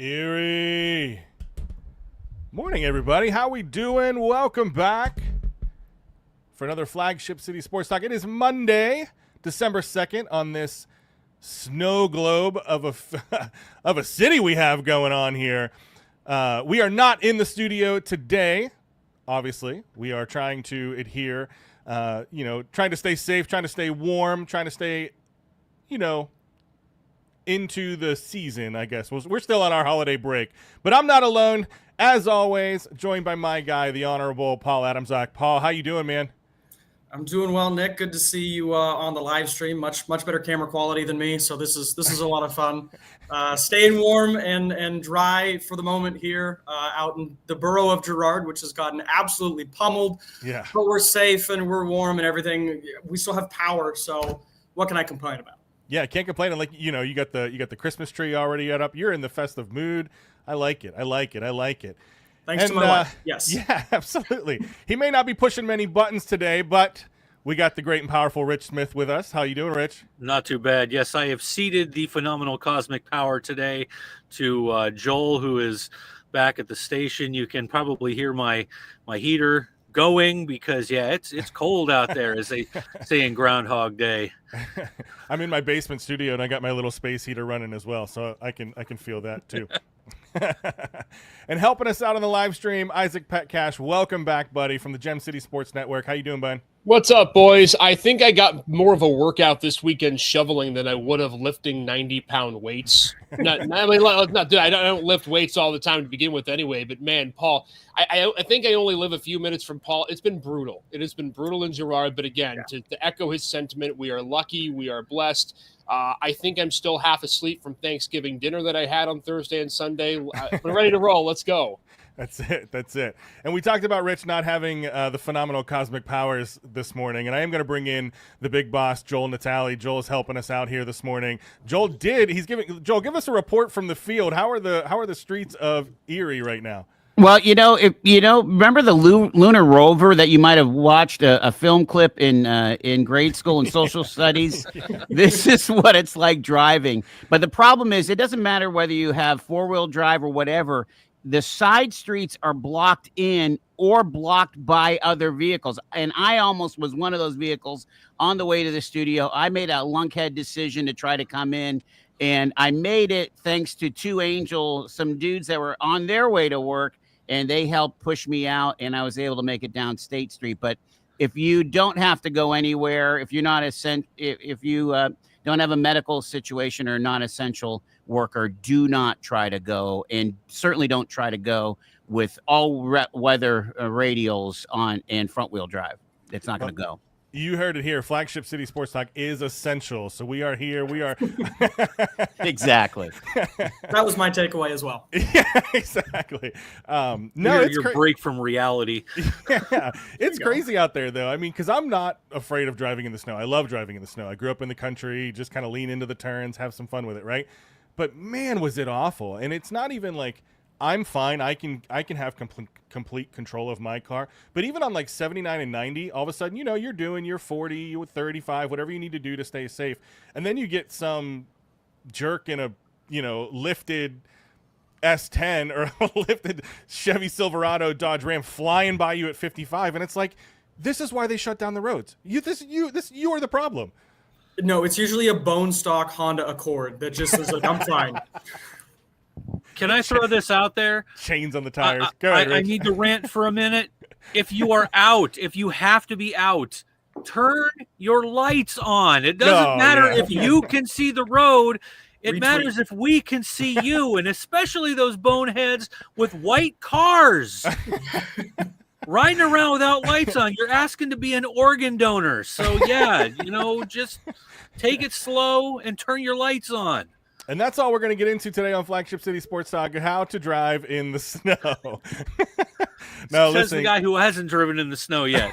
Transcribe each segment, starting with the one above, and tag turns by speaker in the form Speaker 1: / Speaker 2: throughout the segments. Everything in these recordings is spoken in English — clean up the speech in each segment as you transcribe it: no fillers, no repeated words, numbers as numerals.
Speaker 1: Erie. Morning, everybody. How we doing? Welcome back for another Flagship City Sports Talk. It is Monday, December 2nd on this snow globe of a city we have going on here. We are not in the studio today, obviously. We are trying to adhere, trying to stay safe, trying to stay warm, trying to stay, into the season, I guess. We're still on our holiday break. But I'm not alone. As always, joined by my guy, the Honorable Paul Adamczak. Paul, how you doing, man?
Speaker 2: I'm doing well, Nick. Good to see you on the live stream. Much better camera quality than me, so this is a lot of fun. Staying warm and dry for the moment here out in the borough of Girard, which has gotten absolutely pummeled.
Speaker 1: Yeah.
Speaker 2: But we're safe and we're warm and everything. We still have power, so what can I complain about?
Speaker 1: Yeah, can't complain. And you got the Christmas tree already up. You're in the festive mood. I like it.
Speaker 2: Thanks to my wife. Yes.
Speaker 1: Yeah, absolutely. He may not be pushing many buttons today, but we got the great and powerful Rich Smith with us. How you doing, Rich?
Speaker 3: Not too bad. Yes, I have ceded the phenomenal cosmic power today to Joel, who is back at the station. You can probably hear my heater going because it's cold out there, as they say in Groundhog Day.
Speaker 1: I'm in my basement studio and I got my little space heater running as well, so I can feel that too. And helping us out on the live stream, Isaac Petcash. Welcome back, buddy, from the Gem City Sports Network. How you doing, bud?
Speaker 4: What's up, boys? I think I got more of a workout this weekend shoveling than I would have lifting 90-pound weights. I don't lift weights all the time to begin with anyway, but man, Paul, I think I only live a few minutes from Paul. It's been brutal. It has been brutal in Girard, but again, to echo his sentiment, we are lucky, we are blessed. I think I'm still half asleep from Thanksgiving dinner that I had on Thursday and Sunday. We're ready to roll. Let's go.
Speaker 1: That's it. And we talked about Rich not having the phenomenal cosmic powers this morning, and I am going to bring in the big boss, Joel Natale. Joel's helping us out here this morning. Joel, give us a report from the field. How are the streets of Erie right now?
Speaker 5: Well, remember the lunar rover that you might have watched a film clip in grade school in social studies? Yeah. This is what it's like driving. But the problem is, it doesn't matter whether you have four-wheel drive or whatever. The side streets are blocked in or blocked by other vehicles. And I almost was one of those vehicles on the way to the studio. I made a lunkhead decision to try to come in, and I made it thanks to some dudes that were on their way to work, and they helped push me out, and I was able to make it down State Street. But if you don't have to go anywhere, if you're not if you don't have a medical situation or non-essential worker, do not try to go, and certainly don't try to go with all-weather radials on and front-wheel drive. It's not going to go.
Speaker 1: You heard it here. Flagship City Sports Talk is essential. So we are here. We are.
Speaker 5: Exactly.
Speaker 2: That was my takeaway as well.
Speaker 1: Yeah, exactly.
Speaker 3: Your break from reality.
Speaker 1: Yeah, it's crazy out there, though. I mean, because I'm not afraid of driving in the snow. I love driving in the snow. I grew up in the country, just kind of lean into the turns, have some fun with it, right? But man, was it awful. And it's not even like I'm fine. I can have complete control of my car. But even on like 79 and 90, all of a sudden, you're doing your 40, you're 35, whatever you need to do to stay safe. And then you get some jerk in a, lifted S10 or a lifted Chevy Silverado Dodge Ram flying by you at 55. And it's like, this is why they shut down the roads. You are the problem.
Speaker 2: No, it's usually a bone stock Honda Accord that just is like, I'm fine.
Speaker 3: Can I throw this out there?
Speaker 1: Chains on the tires. Go ahead,
Speaker 3: I need to rant for a minute. If you are out, if you have to be out, turn your lights on. It doesn't matter if you can see the road. It matters if we can see you, and especially those boneheads with white cars. Riding around without lights on, you're asking to be an organ donor. So, just take it slow and turn your lights on.
Speaker 1: And that's all we're going to get into today on Flagship City Sports Talk, how to drive in the snow.
Speaker 3: No, listen, the guy who hasn't driven in the snow yet.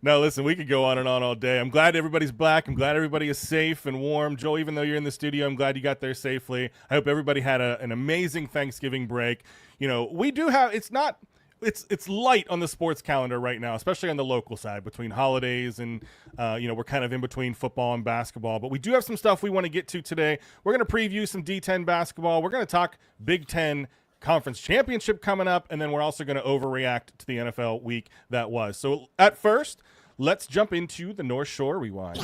Speaker 1: No, listen, we could go on and on all day. I'm glad everybody's back. I'm glad everybody is safe and warm. Joel, even though you're in the studio, I'm glad you got there safely. I hope everybody had an amazing Thanksgiving break. We do have – it's not – it's light on the sports calendar right now, especially on the local side between holidays and we're kind of in between football and basketball. But we do have some stuff we want to get to today. We're going to preview some D10 basketball. We're going to talk Big Ten Conference Championship coming up, and then we're also going to overreact to the NFL week that was. So at first, let's jump into the North Shore Rewind.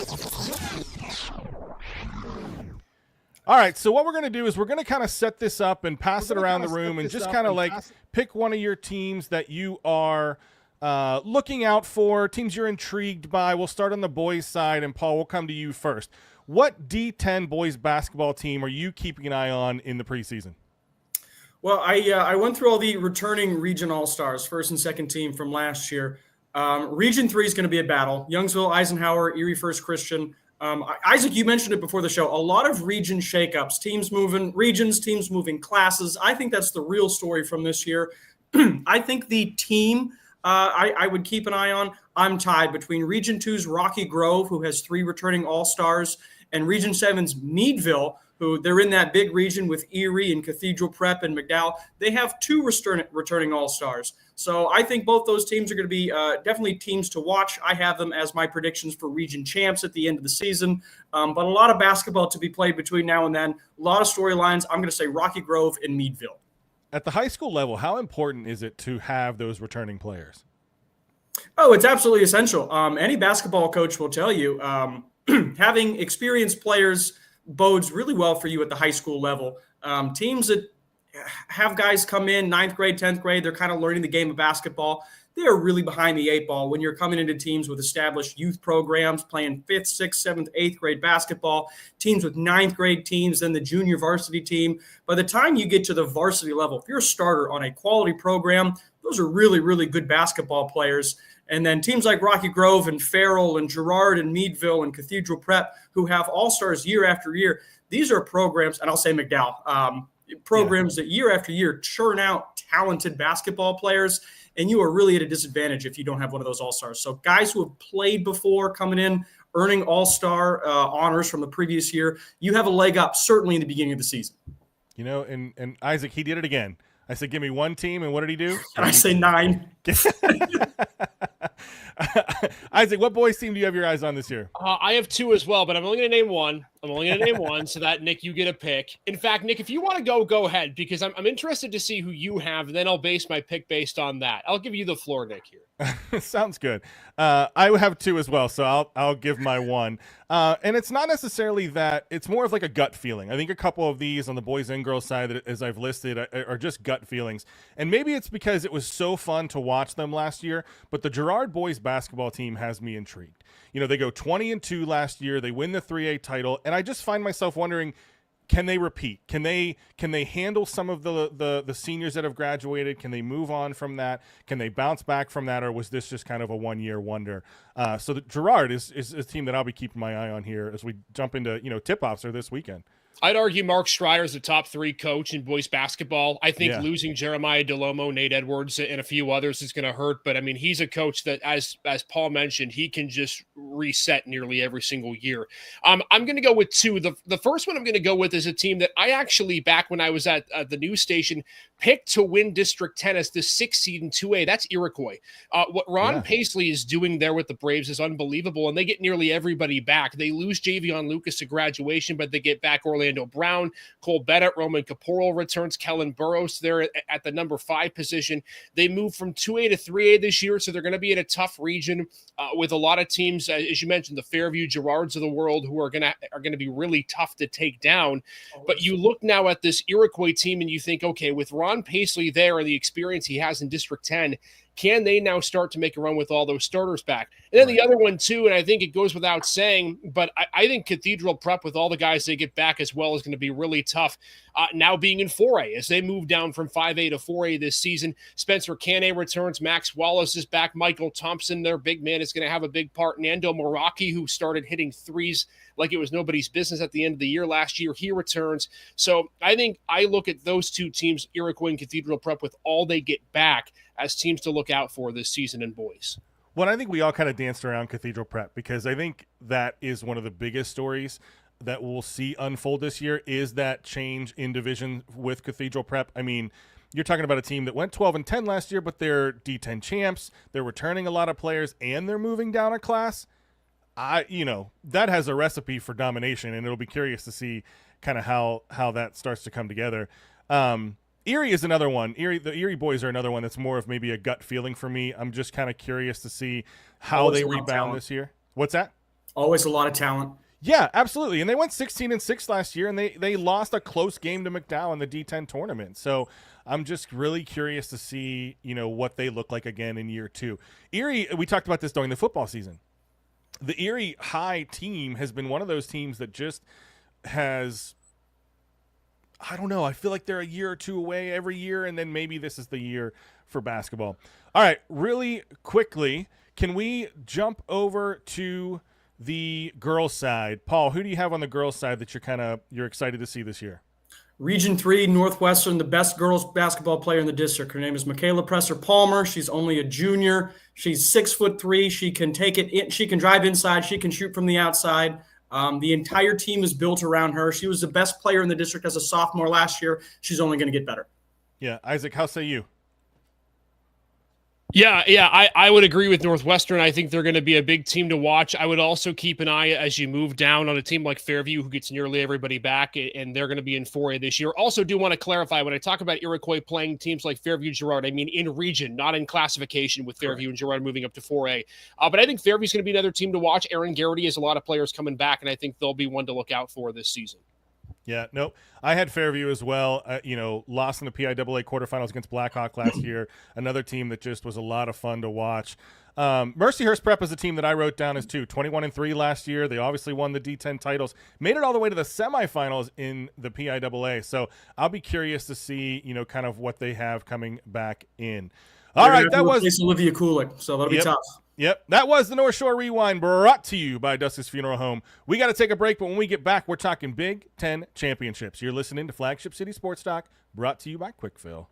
Speaker 1: All right, so what we're going to do is we're going to kind of set this up and pass it around the room and just kind of like pick one of your teams that you are looking out for, teams you're intrigued by. We'll start on the boys' side, and Paul, we'll come to you first. What D10 boys basketball team are you keeping an eye on in the preseason?
Speaker 2: Well, I went through all the returning region all-stars, first and second team from last year. Region 3 is going to be a battle. Youngsville, Eisenhower, Erie First Christian. Isaac, you mentioned it before the show. A lot of region shakeups, teams moving regions, teams moving classes. I think that's the real story from this year. I think the team I would keep an eye on, I'm tied between Region 2's Rocky Grove, who has 3 returning all-stars, and Region 7's Meadville, who they're in that big region with Erie and Cathedral Prep and McDowell. They have 2 returning all-stars. So I think both those teams are going to be definitely teams to watch. I have them as my predictions for region champs at the end of the season. But a lot of basketball to be played between now and then. A lot of storylines. I'm going to say Rocky Grove and Meadville.
Speaker 1: At the high school level, how important is it to have those returning players?
Speaker 2: Oh, it's absolutely essential. Any basketball coach will tell you having experienced players bodes really well for you at the high school level. Teams that have guys come in 9th grade, 10th grade, they're kind of learning the game of basketball. They are really behind the 8 ball when you're coming into teams with established youth programs, playing 5th, 6th, 7th, 8th grade basketball, teams with 9th grade teams, then the junior varsity team. By the time you get to the varsity level, if you're a starter on a quality program, those are really, really good basketball players. And then teams like Rocky Grove and Farrell and Girard and Meadville and Cathedral Prep, who have all-stars year after year, these are programs, and I'll say McDowell, programs that year after year churn out talented basketball players, and you are really at a disadvantage if you don't have one of those all-stars. So guys who have played before coming in, earning all-star honors from the previous year, you have a leg up certainly in the beginning of the season.
Speaker 1: You know, and Isaac, he did it again. I said, give me one team, and what did he do?
Speaker 2: And I say 9.
Speaker 1: Isaac, what boys team do you have your eyes on this year?
Speaker 4: I have 2 as well, but I'm only going to name one. So that, Nick, you get a pick. In fact, Nick, if you want to go ahead, because I'm interested to see who you have, and then I'll base my pick based on that. I'll give you the floor, Nick, here.
Speaker 1: Sounds good. I have 2 as well, so I'll give my 1. And it's not necessarily that. It's more of like a gut feeling. I think a couple of these on the boys and girls side, as I've listed, are just gut feelings. And maybe it's because it was so fun to watch them last year, but the Girard boys basketball team has me intrigued. You know, they go 20-2 last year. They win the 3A title, and I just find myself wondering, can they repeat? Can they handle some of the seniors that have graduated? Can they move on from that? Can they bounce back from that, or was this just kind of a one-year wonder? So the Girard is a team that I'll be keeping my eye on here as we jump into tip-offs or this weekend.
Speaker 4: I'd argue Mark Strider is the top 3 coach in boys basketball. I think losing Jeremiah Delomo, Nate Edwards, and a few others is going to hurt. But, I mean, he's a coach that, as Paul mentioned, he can just reset nearly every single year. I'm going to go with 2. The first one I'm going to go with is a team that I actually, back when I was at the news station, picked to win District 10 as the 6th seed in 2A. That's Iroquois. What Ron Paisley is doing there with the Braves is unbelievable, and they get nearly everybody back. They lose Javion Lucas to graduation, but they get back Orlando Brown, Cole Bennett, Roman Caporal returns, Kellen Burrows there at the number 5 position. They move from 2A to 3A this year, so they're going to be in a tough region with a lot of teams, as you mentioned, the Fairview Girards of the world, who are going to be really tough to take down. But you look now at this Iroquois team and you think, okay, with Ron Paisley there and the experience he has in District 10, can they now start to make a run with all those starters back? And then the other one, too, and I think it goes without saying, but I think Cathedral Prep with all the guys they get back as well is going to be really tough now being in 4A as they move down from 5A to 4A this season. Spencer Canay returns. Max Wallace is back. Michael Thompson, their big man, is going to have a big part. Nando Moraki, who started hitting threes like it was nobody's business at the end of the year last year, he returns. So I think I look at those 2 teams, Iroquois and Cathedral Prep, with all they get back as teams to look out for this season in boys.
Speaker 1: Well, I think we all kind of danced around Cathedral Prep because I think that is one of the biggest stories that we'll see unfold this year is that change in division with Cathedral Prep. I mean, you're talking about a team that went 12-10 last year, but they're D10 champs. They're returning a lot of players, and they're moving down a class. That has a recipe for domination, and it'll be curious to see kind of how that starts to come together. Erie is another one. The Erie boys are another one that's more of maybe a gut feeling for me. I'm just kind of curious to see how they rebound this year. What's that?
Speaker 2: Always a lot of talent.
Speaker 1: Yeah, absolutely. And they went 16-6 last year, and they lost a close game to McDowell in the D10 tournament. So I'm just really curious to see, what they look like again in year 2. Erie, we talked about this during the football season. The Erie High team has been one of those teams that just has, I don't know, I feel like they're a year or two away every year, and then maybe this is the year for basketball. All right, really quickly, can we jump over to the girls' side? Paul, who do you have on the girls' side that you're excited to see this year?
Speaker 2: Region 3, Northwestern, the best girls basketball player in the district. Her name is Michaela Presser-Palmer. She's only a junior. She's 6'3". She can take it in. She can drive inside. She can shoot from the outside. The entire team is built around her. She was the best player in the district as a sophomore last year. She's only going to get better.
Speaker 1: Yeah. Isaac, how say you?
Speaker 4: Yeah, I would agree with Northwestern. I think they're going to be a big team to watch. I would also keep an eye as you move down on a team like Fairview, who gets nearly everybody back, and they're going to be in 4A this year. Also do want to clarify, when I talk about Iroquois playing teams like Fairview, Girard, I mean in region, not in classification, with Fairview and Girard moving up to 4A. But I think Fairview's going to be another team to watch. Aaron Garrity has a lot of players coming back, and I think they'll be one to look out for this season.
Speaker 1: Yeah, nope. I had Fairview as well. Lost in the PIAA quarterfinals against Blackhawk last year. Another team that just was a lot of fun to watch. Mercyhurst Prep is a team that I wrote down as 21-3 last year. They obviously won the D10 titles, made it all the way to the semifinals in the PIAA. So I'll be curious to see, kind of what they have coming back in. All right, that was
Speaker 2: Olivia Kulik, so that'll be tough.
Speaker 1: Yep, that was the North Shore Rewind, brought to you by Dustin's Funeral Home. We got to take a break, but when we get back, we're talking Big Ten championships. You're listening to Flagship City Sports Talk, brought to you by Quickfill.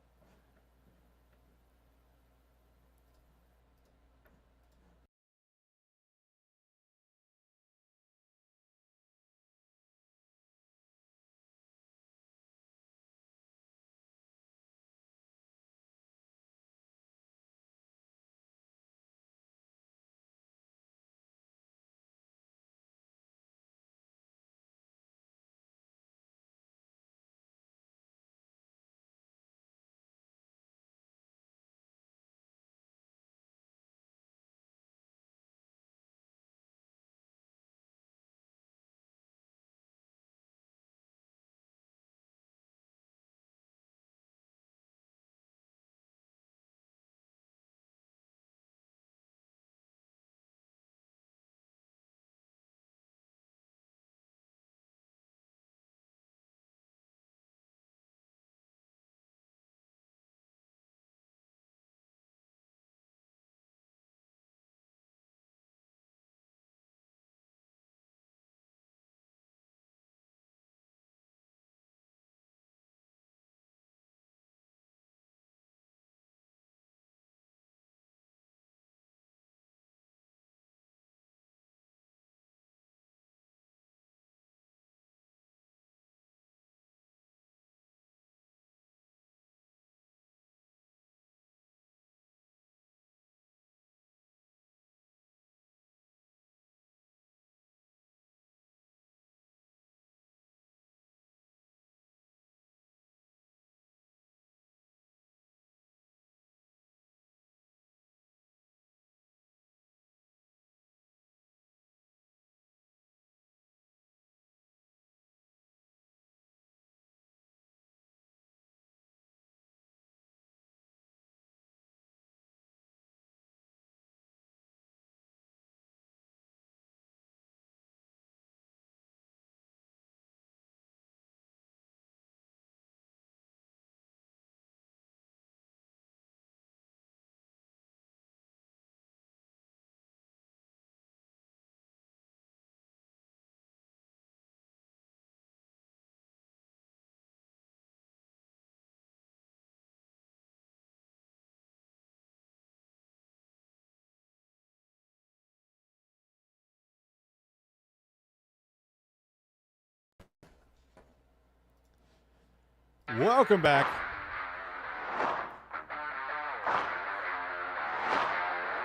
Speaker 1: Welcome back.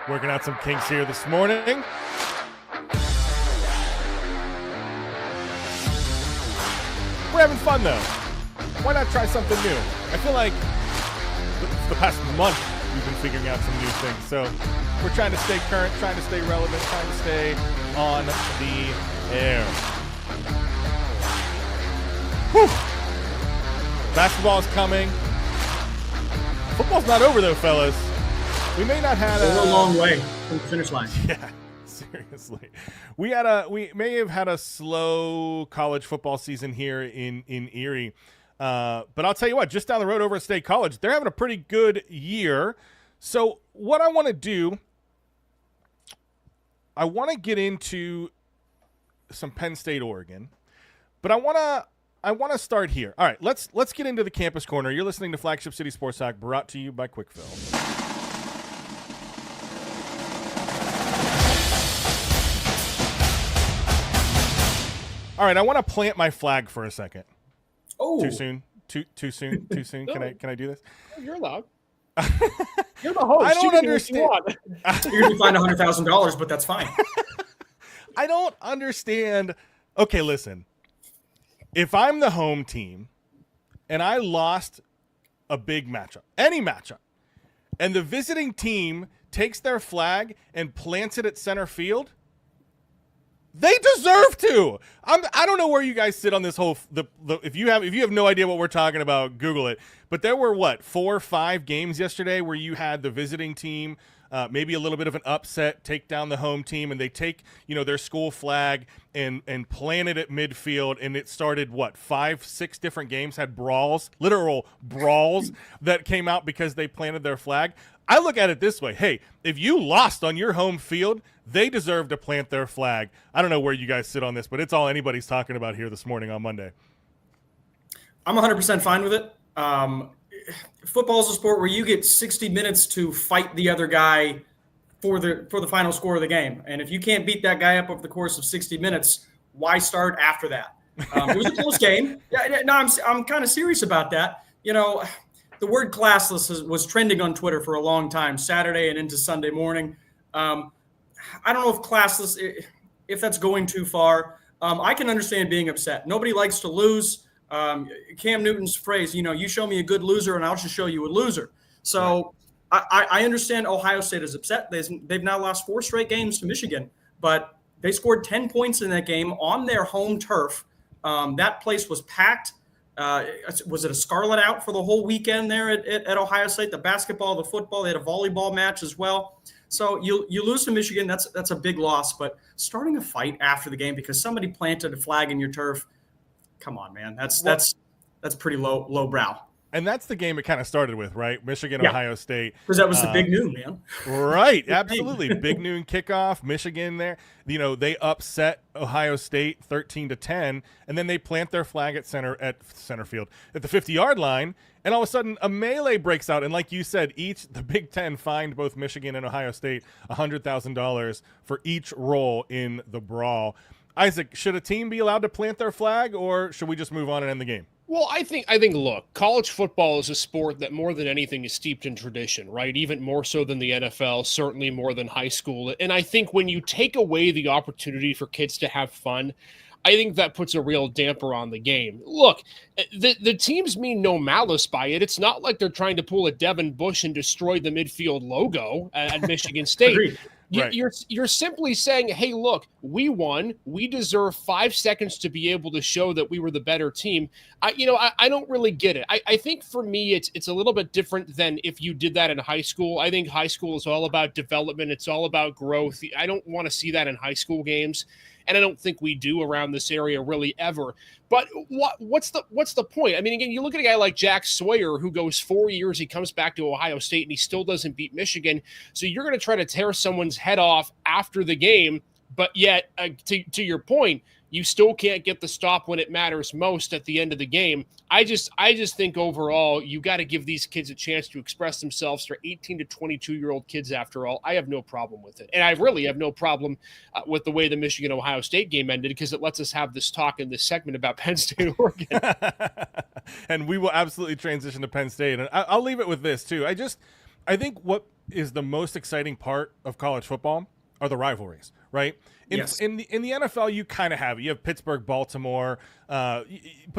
Speaker 1: Working out some kinks here this morning. We're having fun, though. Why not try something new? I feel like the past month we've been figuring out some new things. So we're trying to stay current, trying to stay relevant, trying to stay on the air. Whew. Basketball's coming. Football's not over, though, fellas. We may not have
Speaker 2: a long way from the finish line.
Speaker 1: Yeah, seriously. We may have had a slow college football season here in Erie. But I'll tell you what, just down the road over at State College, they're having a pretty good year. So what I want to do, I want to get into some Penn State, Oregon, but I want to start here. All right, let's get into the campus corner. You're listening to Flagship City Sports Talk, brought to you by Quickfill. All right, I want to plant my flag for a second.
Speaker 2: Oh,
Speaker 1: too soon? Too soon? Too soon? Can I do this?
Speaker 4: You're allowed. You're the host.
Speaker 1: I don't understand.
Speaker 2: You're going to find $100,000, but that's fine.
Speaker 1: I don't understand. Okay, listen. If I'm the home team and I lost a big matchup, any matchup, and the visiting team takes their flag and plants it at center field, they deserve to. I don't know where you guys sit on this whole if you have no idea what we're talking about, Google it. But there were 4 or 5 games yesterday where you had the visiting team, maybe a little bit of an upset, take down the home team, and they take their school flag and plant it at midfield, and it started 5, 6 different games had brawls, literal brawls that came out because they planted their flag. I look at it this way. Hey, if you lost on your home field, they deserve to plant their flag. I don't know where you guys sit on this, but it's all anybody's talking about here this morning on Monday.
Speaker 2: I'm 100% fine with it. Football is a sport where you get 60 minutes to fight the other guy for the final score of the game. And if you can't beat that guy up over the course of 60 minutes, why start after that? It was a close game. Yeah, no, I'm kind of serious about that. The word classless was trending on Twitter for a long time, Saturday and into Sunday morning. I don't know if classless, if that's going too far. I can understand being upset. Nobody likes to lose. Cam Newton's phrase, you show me a good loser and I'll just show you a loser. So I understand Ohio State is upset. They've now lost 4 straight games to Michigan, but they scored 10 points in that game on their home turf. That place was packed. Was it a scarlet out for the whole weekend there at Ohio State? The basketball, the football, they had a volleyball match as well. So you lose to Michigan, that's a big loss. But starting a fight after the game because somebody planted a flag in your turf, come on, man, that's pretty low brow.
Speaker 1: And that's the game it kind of started with, right? Michigan, yeah. Ohio State.
Speaker 2: Because that was the big noon, man.
Speaker 1: Right, absolutely. Big noon kickoff, Michigan there. They upset Ohio State 13-10, and then they plant their flag at center field at the 50-yard line, and all of a sudden a melee breaks out. And like you said, the Big Ten fined both Michigan and Ohio State $100,000 for each role in the brawl. Isaac, should a team be allowed to plant their flag, or should we just move on and end the game?
Speaker 4: Well, I think, look, college football is a sport that more than anything is steeped in tradition, right? Even more so than the NFL, certainly more than high school. And I think when you take away the opportunity for kids to have fun, I think that puts a real damper on the game. Look, the teams mean no malice by it. It's not like they're trying to pull a Devin Bush and destroy the midfield logo at Michigan State.
Speaker 2: Agreed.
Speaker 1: Right.
Speaker 4: You're simply saying, hey, look, we won. We deserve 5 seconds to be able to show that we were the better team. I don't really get it. I think for me, it's a little bit different than if you did that in high school. I think high school is all about development. It's all about growth. I don't want to see that in high school games. And I don't think we do around this area really ever. But what's the point? I mean, again, you look at a guy like Jack Sawyer who goes 4 years, he comes back to Ohio State, and he still doesn't beat Michigan. So you're going to try to tear someone's head off after the game, but yet, to your point, you still can't get the stop when it matters most at the end of the game. I just think overall, you got to give these kids a chance to express themselves. They're 18 to 22-year-old kids, after all. I have no problem with it. And I really have no problem with the way the Michigan-Ohio State game ended, because it lets us have this talk in this segment about Penn State, Oregon.
Speaker 1: And we will absolutely transition to Penn State. And I'll leave it with this, too. I think what is the most exciting part of college football are the rivalries, right?
Speaker 2: Yes.
Speaker 1: In the NFL, you kind of have it. You have Pittsburgh, Baltimore, but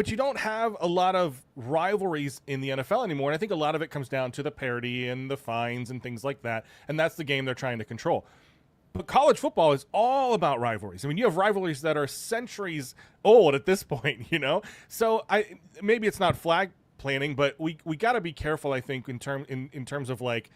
Speaker 1: you don't have a lot of rivalries in the NFL anymore. And I think a lot of it comes down to the parity and the fines and things like that. And that's the game they're trying to control. But college football is all about rivalries. I mean, you have rivalries that are centuries old at this point, you know? So maybe it's not flag planning, but we got to be careful, I think, in terms of like,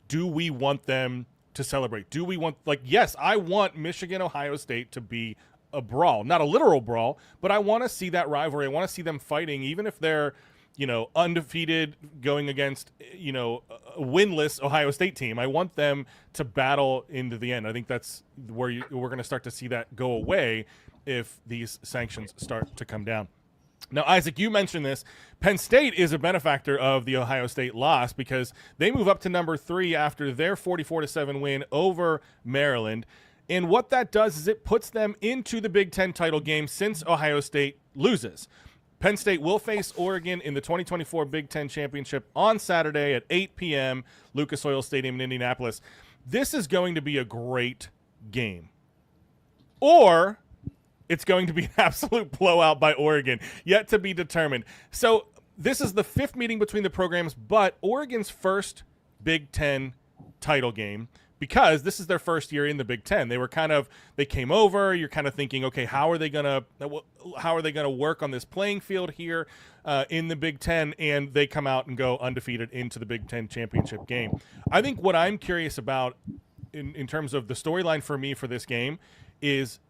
Speaker 1: do we want them to celebrate? Do we want, like, yes, I want Michigan, Ohio State to be a brawl, not a literal brawl, but I want to see that rivalry. I want to see them fighting, even if they're, you know, undefeated going against, you know, a winless Ohio State team. I want them to battle into the end. I think that's where we're going to start to see that go away if these sanctions start to come down. Now, Isaac, you mentioned this. Penn State is a benefactor of the Ohio State loss because they move up to number 3 after their 44-7 win over Maryland. And what that does is it puts them into the Big Ten title game since Ohio State loses. Penn State will face Oregon in the 2024 Big Ten Championship on Saturday at 8 p.m., Lucas Oil Stadium in Indianapolis. This is going to be a great game. Or it's going to be an absolute blowout by Oregon, yet to be determined. So this is the 5th meeting between the programs, but Oregon's first Big Ten title game, because this is their first year in the Big Ten. They came over. You're kind of thinking, okay, how are they gonna work on this playing field here in the Big Ten? And they come out and go undefeated into the Big Ten championship game. I think what I'm curious about in terms of the storyline for me for this game is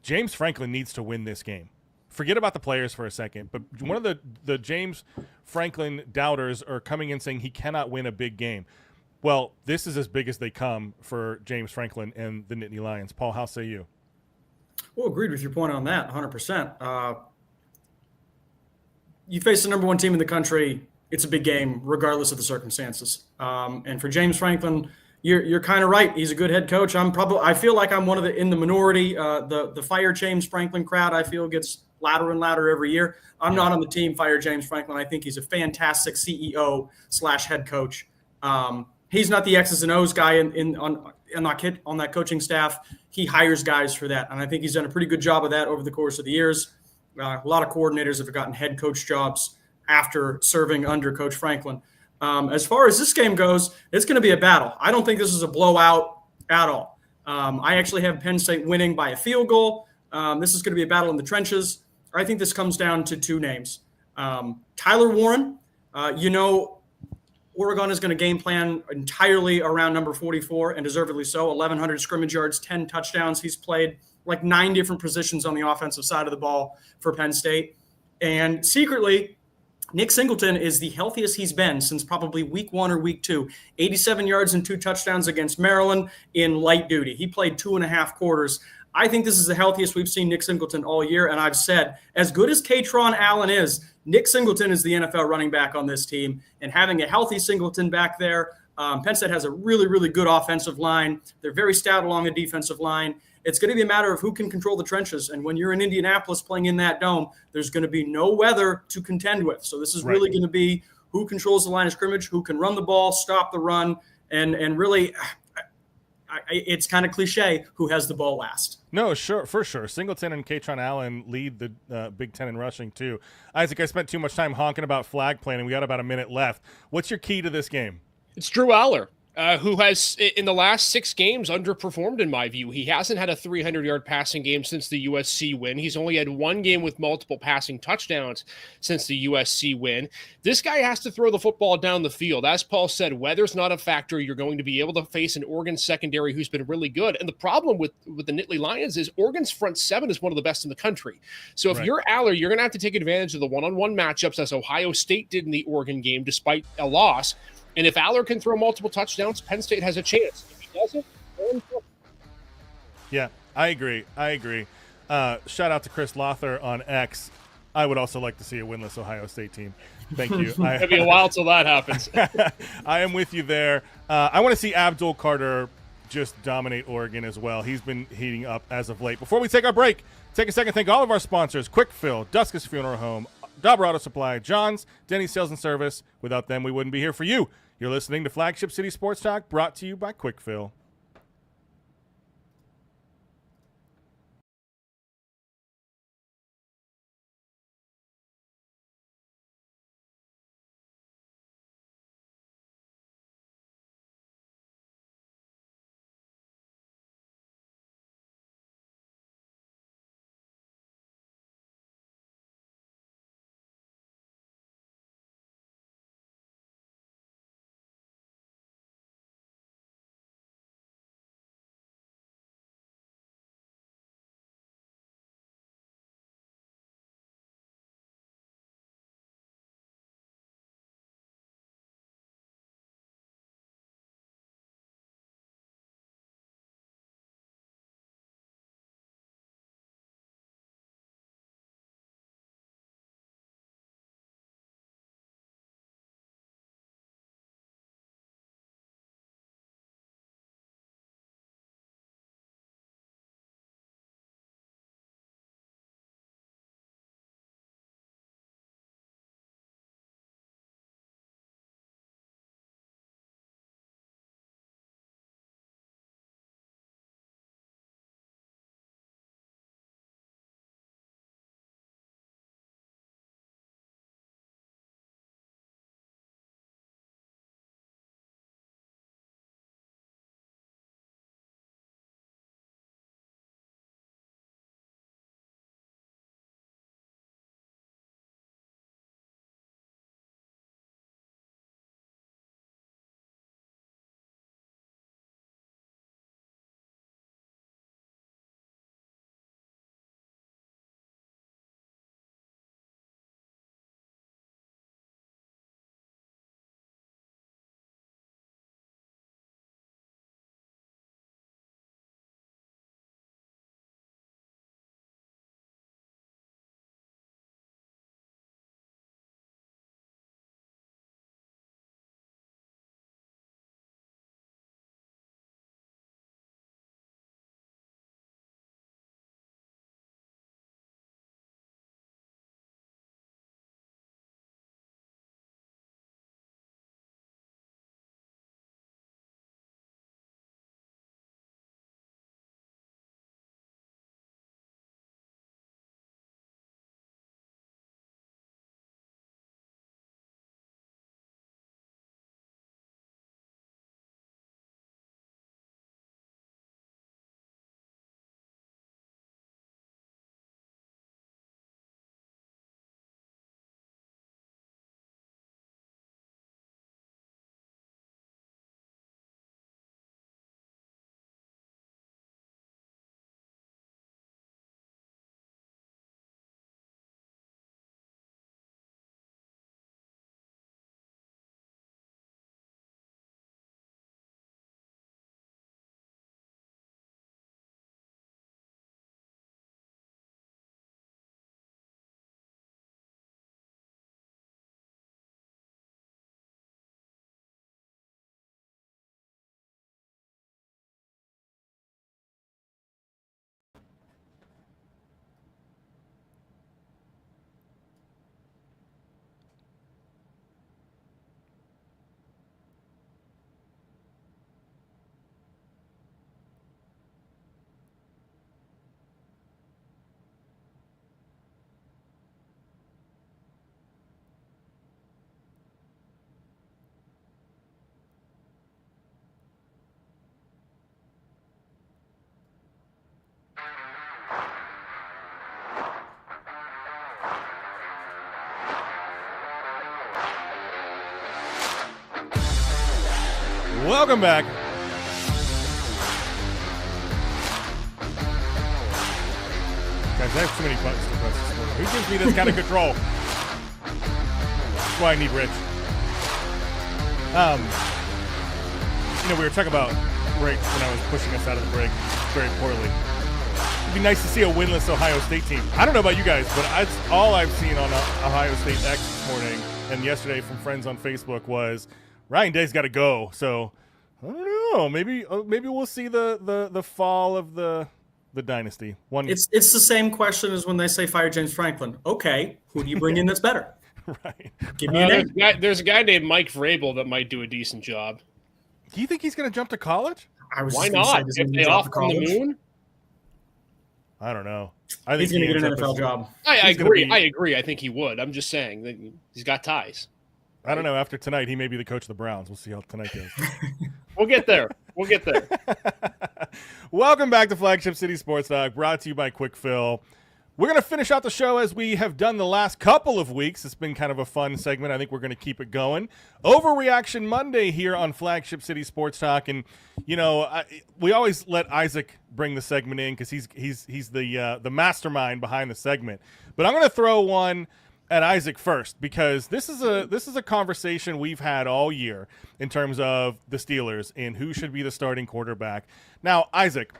Speaker 1: James Franklin needs to win this game. Forget about the players for a second, but one of the James Franklin doubters are coming in saying he cannot win a big game. Well, this is as big as they come for James Franklin and the Nittany Lions. Paul, how say you?
Speaker 2: Well, agreed with your point on that, 100%. You face the number 1 team in the country, it's a big game regardless of the circumstances. And for James Franklin, you're kind of right. He's a good head coach. I feel like I'm one of in the minority. The fire James Franklin crowd, I feel, gets louder and louder every year. I'm not on the team fire James Franklin. I think he's a fantastic CEO/head coach. He's not the X's and O's guy on that coaching staff. He hires guys for that, and I think he's done a pretty good job of that over the course of the years. A lot of coordinators have gotten head coach jobs after serving under Coach Franklin. As far as this game goes, it's going to be a battle. I don't think this is a blowout at all. I actually have Penn State winning by a field goal. This is going to be a battle in the trenches. I think this comes down to 2 names. Tyler Warren, Oregon is going to game plan entirely around number 44, and deservedly so. 1,100 scrimmage yards, 10 touchdowns. He's played like 9 different positions on the offensive side of the ball for Penn State. And secretly, Nick Singleton is the healthiest he's been since probably week 1 or week 2. 87 yards and 2 touchdowns against Maryland in light duty. He played 2.5 quarters. I think this is the healthiest we've seen Nick Singleton all year. And I've said, as good as Katron Allen is, Nick Singleton is the NFL running back on this team. And having a healthy Singleton back there, Penn State has a really, really good offensive line. They're very stout along the defensive line. It's going to be a matter of who can control the trenches. And when you're in Indianapolis playing in that dome, there's going to be no weather to contend with. So this is really going to be who controls the line of scrimmage, who can run the ball, stop the run, and really – it's kind of cliche who has the ball last.
Speaker 1: No, sure, for sure. Singleton and Katron Allen lead the Big Ten in rushing too. Isaac, I spent too much time honking about flag planning. We got about a minute left. What's your key to this game?
Speaker 4: It's Drew Aller, who has, in the last 6 games, underperformed in my view. He hasn't had a 300-yard passing game since the USC win. He's only had 1 game with multiple passing touchdowns since the USC win. This guy has to throw the football down the field. As Paul said, weather's not a factor. You're going to be able to face an Oregon secondary who's been really good. And the problem with the Nittany Lions is Oregon's front 7 is one of the best in the country. So if you're Aller, you're going to have to take advantage of the one-on-one matchups as Ohio State did in the Oregon game despite a loss. And if Aller can throw multiple touchdowns, Penn State has a chance. If he doesn't,
Speaker 1: yeah, I agree. Shout out to Chris Lothar on X. I would also like to see a winless Ohio State team. Thank you.
Speaker 4: It'll be a while till that happens.
Speaker 1: I am with you there. I want to see Abdul Carter just dominate Oregon as well. He's been heating up as of late. Before we take our break, take a second to thank all of our sponsors: Quick Fill, Duskus Funeral Home, Dauber Auto Supply, John's, Denny's Sales and Service. Without them, we wouldn't be here for you. You're listening to Flagship City Sports Talk, brought to you by Quick Fill. Welcome back. Guys, I have too many buttons to press this morning. Who gives me this kind of control? That's why I need Rich. We were talking about breaks when I was pushing us out of the break very poorly. It'd be nice to see a winless Ohio State team. I don't know about you guys, but that's all I've seen on Ohio State X this morning and yesterday from friends on Facebook was Ryan Day's got to go. So I don't know. Maybe we'll see the fall of the the dynasty.
Speaker 2: It's the same question as when they say fire James Franklin. Okay, who do you bring in that's better?
Speaker 1: Right.
Speaker 2: Give me a name.
Speaker 4: There's a guy named Mike Vrabel that might do a decent job.
Speaker 1: Do you think he's going to jump to college?
Speaker 4: Why not? If they offer him the moon?
Speaker 1: I don't know. I think
Speaker 2: he's going to get an NFL job.
Speaker 4: I agree. I think he would. I'm just saying that he's got ties.
Speaker 1: I don't know. After tonight, he may be the coach of the Browns. We'll see how tonight goes.
Speaker 4: We'll get there.
Speaker 1: Welcome back to Flagship City Sports Talk, brought to you by Quick Fill. We're going to finish out the show as we have done the last couple of weeks. It's been kind of a fun segment. I think we're going to keep it going. Overreaction Monday here on Flagship City Sports Talk. And, you know, we always let Isaac bring the segment in because he's the mastermind behind the segment. But I'm going to throw one at Isaac first, because this is a conversation we've had all year in terms of the Steelers and who should be the starting quarterback. Now, Isaac,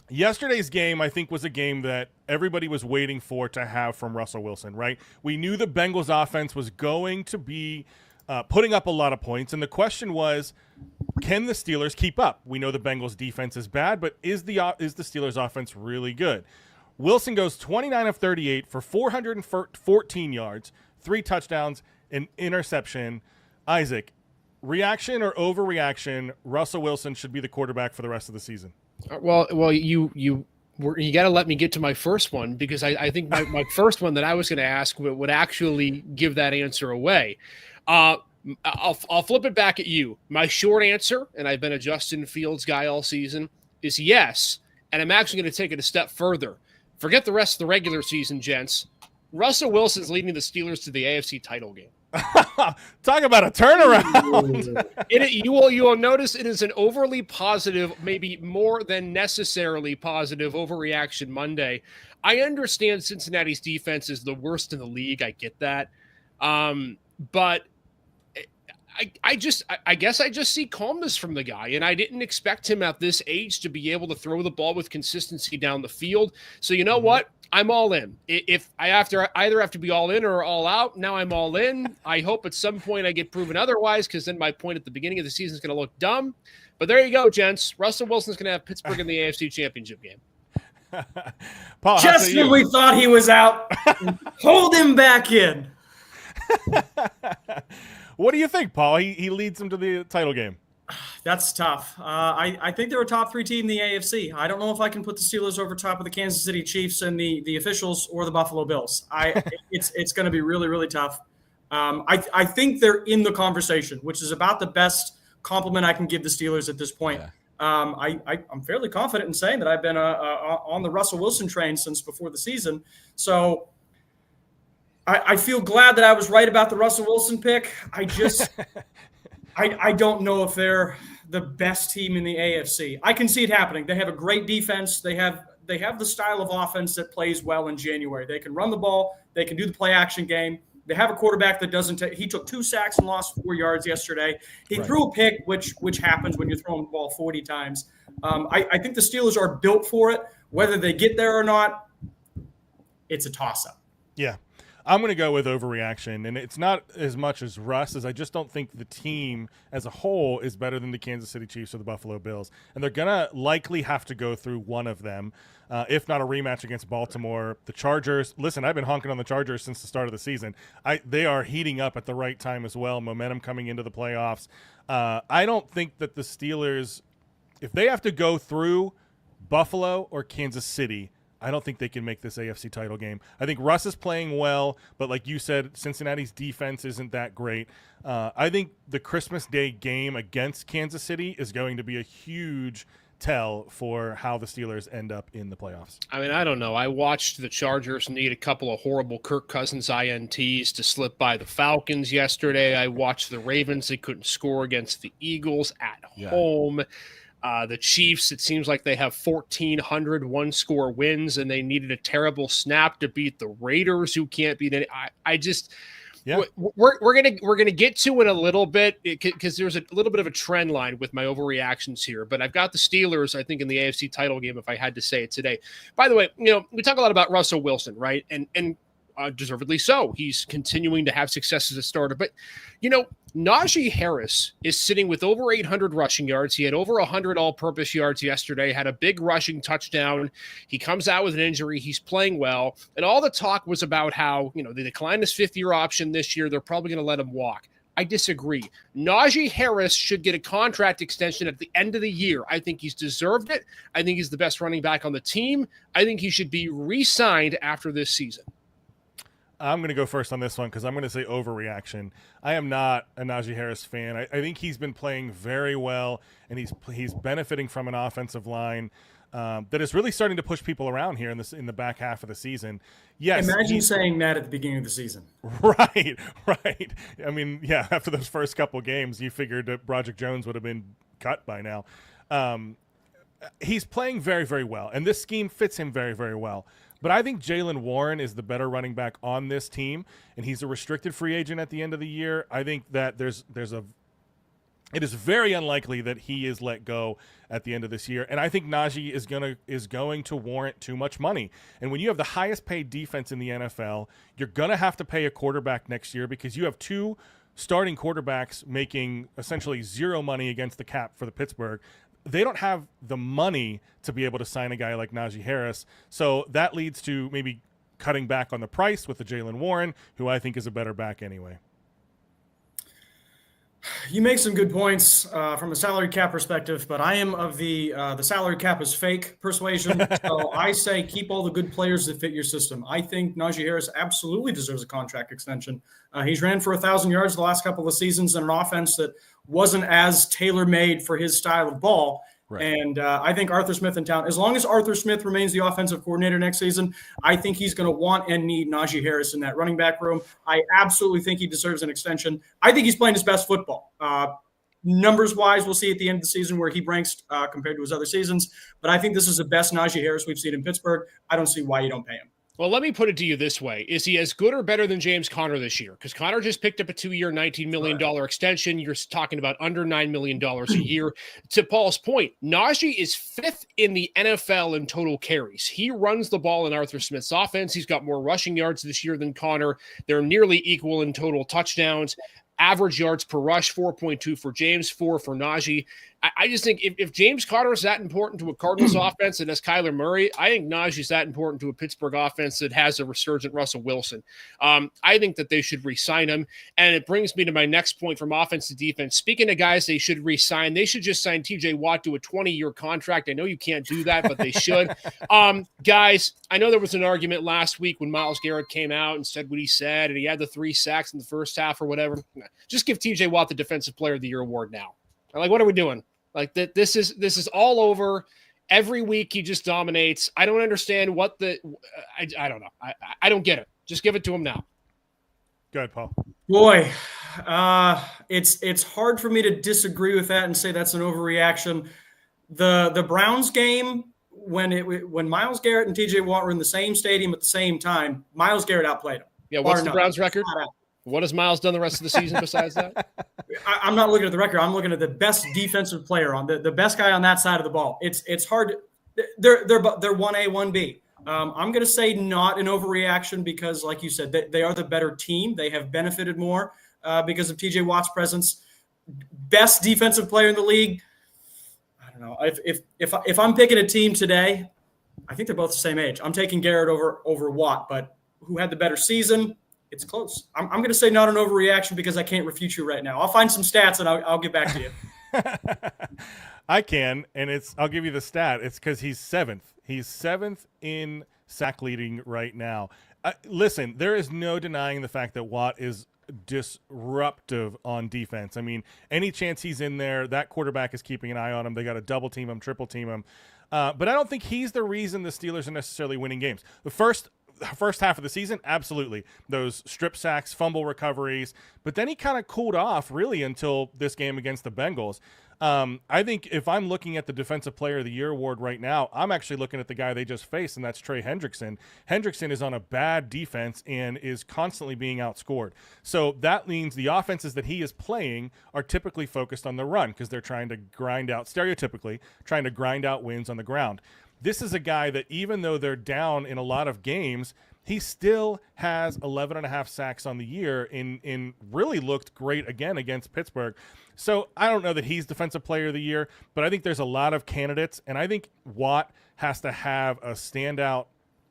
Speaker 1: yesterday's game, I think, was a game that everybody was waiting for to have from Russell Wilson, right? We knew the Bengals offense was going to be putting up a lot of points, and the question was, can the Steelers keep up? We know the Bengals defense is bad, but is the Steelers offense really good? Wilson goes 29 of 38 for 414 yards, 3 touchdowns, an interception. Isaac, reaction or overreaction? Russell Wilson should be the quarterback for the rest of the season.
Speaker 4: Well, you got to let me get to my first one, because I think my first one that I was going to ask would actually give that answer away. I'll flip it back at you. My short answer, and I've been a Justin Fields guy all season, is yes. And I'm actually going to take it a step further. Forget the rest of the regular season, gents. Russell Wilson's leading the Steelers to the AFC title game.
Speaker 1: Talk about a turnaround.
Speaker 4: You will notice it is an overly positive, maybe more than necessarily positive overreaction Monday. I understand Cincinnati's defense is the worst in the league. I get that. But I guess I just see calmness from the guy, and I didn't expect him at this age to be able to throw the ball with consistency down the field. So you know what? I'm all in. If I either have to be all in or all out, now I'm all in. I hope at some point I get proven otherwise, because then my point at the beginning of the season is going to look dumb. But there you go, gents. Russell Wilson's going to have Pittsburgh in the AFC Championship game.
Speaker 1: Paul,
Speaker 2: just when we thought he was out, hold him back in.
Speaker 1: What do you think, Paul? He leads them to the title game.
Speaker 2: That's tough. I think they're a top 3 team in the AFC. I don't know if I can put the Steelers over top of the Kansas City Chiefs and the officials or the Buffalo Bills. It's going to be really, really tough. I think they're in the conversation, which is about the best compliment I can give the Steelers at this point. Yeah. I'm fairly confident in saying that I've been on the Russell Wilson train since before the season. So I feel glad that I was right about the Russell Wilson pick. I don't know if they're the best team in the AFC. I can see it happening. They have a great defense. They have the style of offense that plays well in January. They can run the ball. They can do the play action game. They have a quarterback that doesn't he took 2 sacks and lost 4 yards yesterday. He threw a pick, which happens when you're throwing the ball 40 times. I think the Steelers are built for it. Whether they get there or not, it's a toss-up.
Speaker 1: Yeah. I'm going to go with overreaction, and it's not as much as Russ, as I just don't think the team as a whole is better than the Kansas City Chiefs or the Buffalo Bills, and they're going to likely have to go through one of them, if not a rematch against Baltimore. The Chargers, listen, I've been honking on the Chargers since the start of the season. They are heating up at the right time as well, momentum coming into the playoffs. I don't think that the Steelers, if they have to go through Buffalo or Kansas City, I don't think they can make this AFC title game. I think Russ is playing well, but like you said, Cincinnati's defense isn't that great. I think the Christmas Day game against Kansas City is going to be a huge tell for how the Steelers end up in the playoffs.
Speaker 4: I mean, I don't know. I watched the Chargers need a couple of horrible Kirk Cousins INTs to slip by the Falcons yesterday. I watched the Ravens. They couldn't score against the Eagles at home. The Chiefs, it seems like they have 1,400 one-score wins, and they needed a terrible snap to beat the Raiders, who can't beat any. We're gonna get to it a little bit, because there's a little bit of a trend line with my overreactions here. But I've got the Steelers, I think, in the AFC title game, if I had to say it today. By the way, we talk a lot about Russell Wilson, right? And deservedly so. He's continuing to have success as a starter. But, Najee Harris is sitting with over 800 rushing yards. He had over 100 all-purpose yards yesterday, had a big rushing touchdown. He comes out with an injury. He's playing well. And all the talk was about how, they declined his fifth-year option this year. They're probably going to let him walk. I disagree. Najee Harris should get a contract extension at the end of the year. I think he's deserved it. I think he's the best running back on the team. I think he should be re-signed after this season.
Speaker 1: I'm going to go first on this one because I'm going to say overreaction. I am not a Najee Harris fan. I think he's been playing very well, and he's benefiting from an offensive line that is really starting to push people around here in the back half of the season. Yes,
Speaker 2: imagine saying that at the beginning of the season.
Speaker 1: Right. I mean, yeah, after those first couple games, you figured that Broderick Jones would have been cut by now. He's playing very, very well, and this scheme fits him very, very well. But I think Jaylen Warren is the better running back on this team, and he's a restricted free agent at the end of the year. I think that it is very unlikely that he is let go at the end of this year. And I think Najee is going to warrant too much money. And when you have the highest paid defense in the NFL, you're going to have to pay a quarterback next year because you have two starting quarterbacks making essentially zero money against the cap for the Pittsburgh. They don't have the money to be able to sign a guy like Najee Harris. So that leads to maybe cutting back on the price with the Jaylen Warren, who I think is a better back anyway.
Speaker 2: You make some good points from a salary cap perspective, but I am of the salary cap is fake persuasion. So I say keep all the good players that fit your system. I think Najee Harris absolutely deserves a contract extension. He's ran for 1,000 yards the last couple of seasons in an offense that wasn't as tailor-made for his style of ball. Right. And I think Arthur Smith in town, as long as Arthur Smith remains the offensive coordinator next season, I think he's going to want and need Najee Harris in that running back room. I absolutely think he deserves an extension. I think he's playing his best football. Numbers-wise, we'll see at the end of the season where he ranks compared to his other seasons. But I think this is the best Najee Harris we've seen in Pittsburgh. I don't see why you don't pay him.
Speaker 4: Well, let me put it to you this way. Is he as good or better than James Conner this year? Because Conner just picked up a 2-year, $19 million extension. You're talking about under $9 million a year. To Paul's point, Najee is 5th in the NFL in total carries. He runs the ball in Arthur Smith's offense. He's got more rushing yards this year than Conner. They're nearly equal in total touchdowns. Average yards per rush, 4.2 for James, 4 for Najee. I just think if James Conner is that important to a Cardinals offense that has Kyler Murray, I think Najee is that important to a Pittsburgh offense that has a resurgent Russell Wilson. I think that they should re-sign him. And it brings me to my next point from offense to defense. Speaking of guys they should re-sign, they should just sign TJ Watt to a 20-year contract. I know you can't do that, but they should. Guys, I know there was an argument last week when Myles Garrett came out and said what he said, and he had the 3 sacks in the first half or whatever. Just give TJ Watt the Defensive Player of the Year award now. Like, what are we doing? Like that, this is all over. Every week he just dominates. I don't understand what I don't know. I don't get it. Just give it to him now.
Speaker 1: Go ahead, Paul.
Speaker 2: Boy, it's hard for me to disagree with that and say that's an overreaction. The Browns game when Myles Garrett and TJ Watt were in the same stadium at the same time, Myles Garrett outplayed him.
Speaker 4: Yeah, what's the Browns record? What has Myles done the rest of the season besides that?
Speaker 2: I'm not looking at the record. I'm looking at the best defensive player on the best guy on that side of the ball. It's hard. They're 1A, 1B. I'm going to say not an overreaction because, like you said, they are the better team. They have benefited more because of TJ Watt's presence. Best defensive player in the league. I don't know. If I'm picking a team today, I think they're both the same age. I'm taking Garrett over Watt, but who had the better season? It's close. I'm going to say not an overreaction because I can't refute you right now. I'll find some stats and I'll get back to you.
Speaker 1: I can, and I'll give you the stat. It's because he's 7th. He's 7th in sack leading right now. Listen, there is no denying the fact that Watt is disruptive on defense. I mean, any chance he's in there, that quarterback is keeping an eye on him. They got to double team him, triple team him. But I don't think he's the reason the Steelers are necessarily winning games. The first half of the season, absolutely. Those strip sacks, fumble recoveries. But then he kind of cooled off really until this game against the Bengals. I think if I'm looking at the Defensive Player of the Year award right now, I'm actually looking at the guy they just faced, and that's Trey Hendrickson. Hendrickson is on a bad defense and is constantly being outscored. So that means the offenses that he is playing are typically focused on the run because they're trying to grind out wins on the ground. This is a guy that even though they're down in a lot of games, he still has 11.5 sacks on the year in really looked great again against Pittsburgh. So I don't know that he's Defensive Player of the Year, but I think there's a lot of candidates, and I think Watt has to have a standout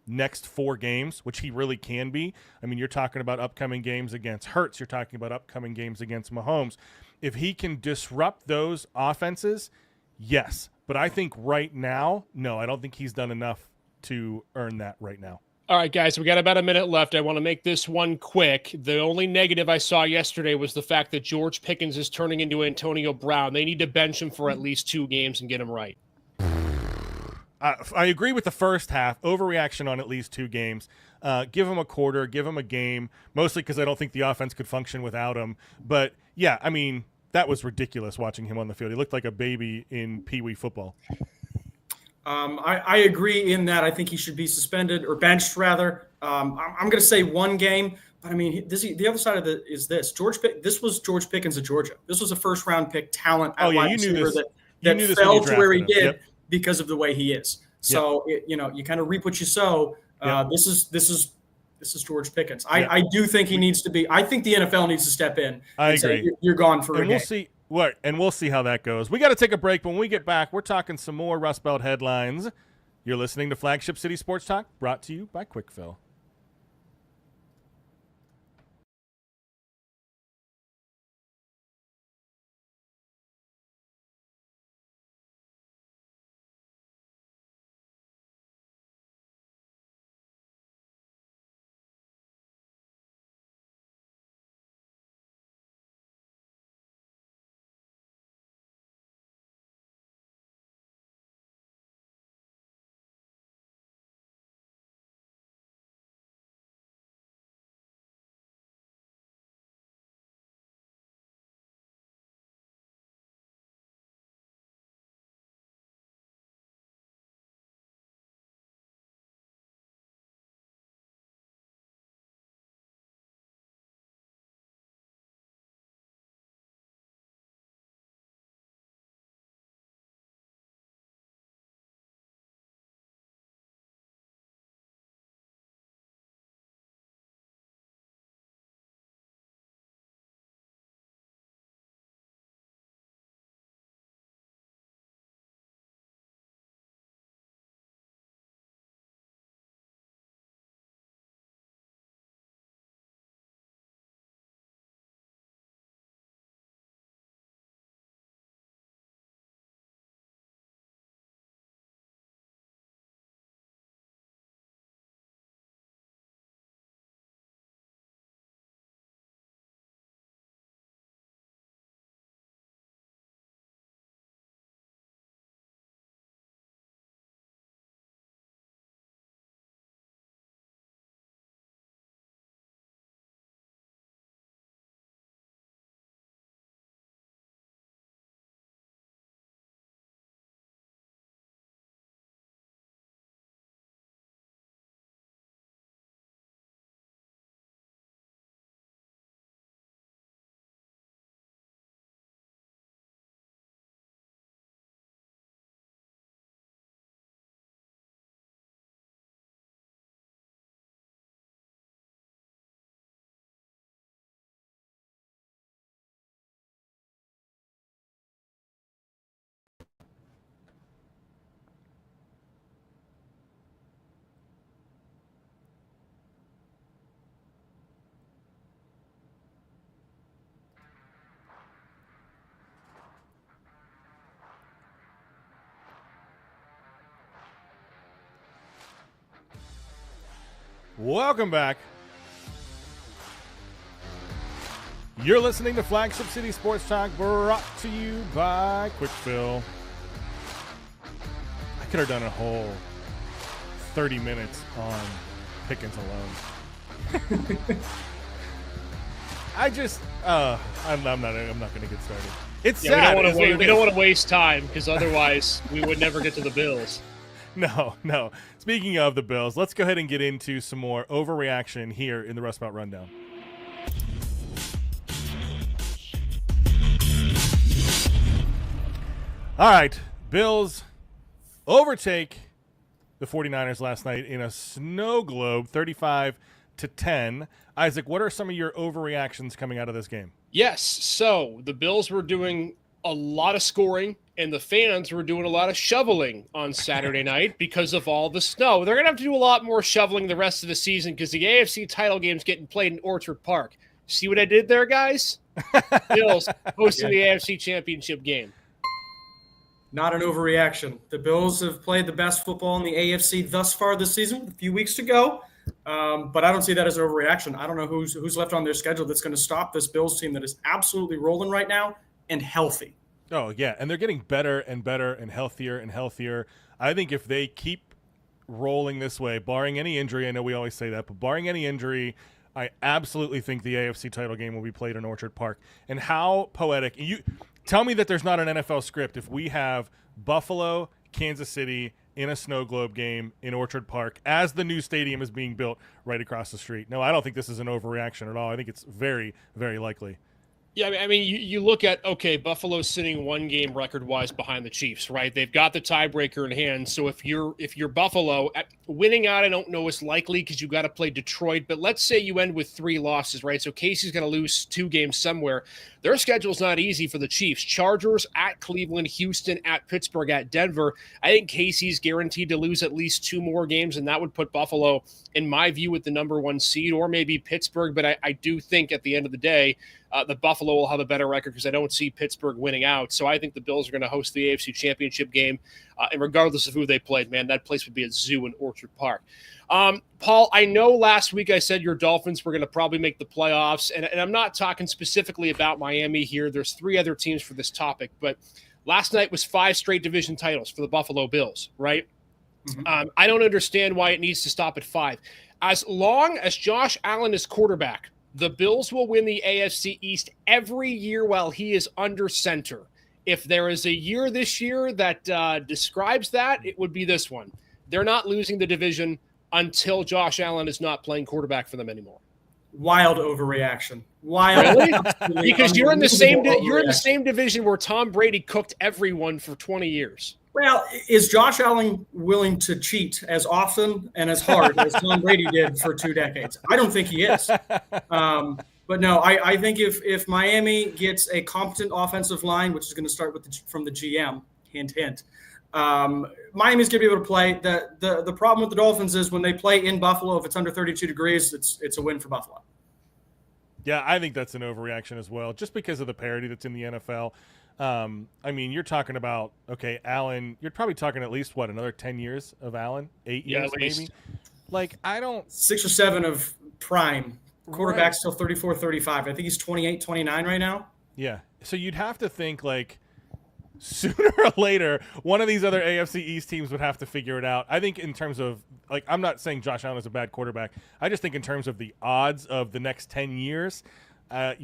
Speaker 1: next 4 games, which he really can be. I mean, you're talking about upcoming games against Hurts. You're talking about upcoming games against Mahomes. If he can disrupt those offenses, yes. But I think right now, no, I don't think he's done enough to earn that right now.
Speaker 4: All right, guys, we got about a minute left. I want to make this one quick. The only negative I saw yesterday was the fact that George Pickens is turning into Antonio Brown. They need to bench him for at least 2 games and get him right.
Speaker 1: I agree with the first half. Overreaction on at least 2 games. Give him a quarter, give him a game, mostly because I don't think the offense could function without him. But, yeah, I mean, that was ridiculous watching him on the field. He looked like a baby in Pee Wee football.
Speaker 2: I agree in that I think he should be suspended or benched, rather. I'm going to say 1 game, but I mean, the other side of it is this. This was George Pickens of Georgia. This was a first-round pick talent at wide receiver that fell to where he did because of the way he is. So you kind of reap what you sow. This is George Pickens. I do think he needs to be. I think the NFL needs to step in.
Speaker 1: I agree.
Speaker 2: You're gone for a game.
Speaker 1: We'll see. We'll see how that goes. We got to take a break. When we get back, we're talking some more Rust Belt headlines. You're listening to Flagship City Sports Talk, brought to you by Quickfill. Welcome back. You're listening to Flagship City Sports Talk, brought to you by Quickfill. I could have done a whole 30 minutes on Pickens alone. I'm not going to get started. It's sad.
Speaker 4: We don't want to waste time because otherwise we would never get to the Bills.
Speaker 1: No. Speaking of the Bills, let's go ahead and get into some more overreaction here in the Rustbelt Rundown. All right, Bills overtake the 49ers last night in a snow globe, 35-10. Isaac, what are some of your overreactions coming out of this game?
Speaker 4: Yes. So the Bills were doing a lot of scoring, and the fans were doing a lot of shoveling on Saturday night because of all the snow. They're going to have to do a lot more shoveling the rest of the season because the AFC title game's getting played in Orchard Park. See what I did there, guys? Bills hosting the AFC Championship game.
Speaker 2: Not an overreaction. The Bills have played the best football in the AFC thus far this season, with a few weeks to go. But I don't see that as an overreaction. I don't know who's left on their schedule that's going to stop this Bills team that is absolutely rolling right now and healthy.
Speaker 1: Oh, yeah, and they're getting better and better and healthier and healthier. I think if they keep rolling this way, barring any injury, I know we always say that, but barring any injury, I absolutely think the AFC title game will be played in Orchard Park. And how poetic. You tell me that there's not an NFL script if we have Buffalo, Kansas City in a snow globe game in Orchard Park as the new stadium is being built right across the street. No, I don't think this is an overreaction at all. I think it's very, very likely.
Speaker 4: Yeah, I mean, you look at, okay, Buffalo's sitting one game record-wise behind the Chiefs, right? They've got the tiebreaker in hand. So if you're Buffalo, winning out, I don't know is likely because you got to play Detroit. But let's say you end with 3 losses, right? So Casey's going to lose 2 games somewhere. Their schedule's not easy for the Chiefs. Chargers at Cleveland, Houston at Pittsburgh, at Denver. I think Casey's guaranteed to lose at least 2 more games, and that would put Buffalo, in my view, with the number 1 seed, or maybe Pittsburgh. But I do think at the end of the day, the Buffalo will have a better record because I don't see Pittsburgh winning out. So I think the Bills are going to host the AFC Championship game. And regardless of who they played, man, that place would be a zoo in Orchard Park. Paul, I know last week I said your Dolphins were going to probably make the playoffs, and I'm not talking specifically about Miami here. There's 3 other teams for this topic, but last night was 5 straight division titles for the Buffalo Bills, right? Mm-hmm. I don't understand why it needs to stop at 5. As long as Josh Allen is quarterback, the Bills will win the AFC East every year while he is under center. If there is a year this year that describes that, it would be this one. They're not losing the division until Josh Allen is not playing quarterback for them anymore.
Speaker 2: Wild overreaction. Wild.
Speaker 4: Really? Because you're in the same division where Tom Brady cooked everyone for 20 years.
Speaker 2: Well, is Josh Allen willing to cheat as often and as hard as Tom Brady did for 2 decades? I don't think he is. But no, I think if Miami gets a competent offensive line, which is going to start from the GM, hint, hint, Miami's going to be able to play. The problem with the Dolphins is when they play in Buffalo, if it's under 32 degrees, it's a win for Buffalo.
Speaker 1: Yeah, I think that's an overreaction as well, just because of the parity that's in the NFL. I mean, you're talking about, okay, Allen, you're probably talking at least, another 10 years of Allen? 8 years, maybe? Like,
Speaker 2: 6 or 7 of prime. Quarterback's still 34, 35. I think he's 28, 29 right now.
Speaker 1: Yeah. So you'd have to think, like, sooner or later, one of these other AFC East teams would have to figure it out. I think in terms of, like, I'm not saying Josh Allen is a bad quarterback. I just think in terms of the odds of the next 10 years, I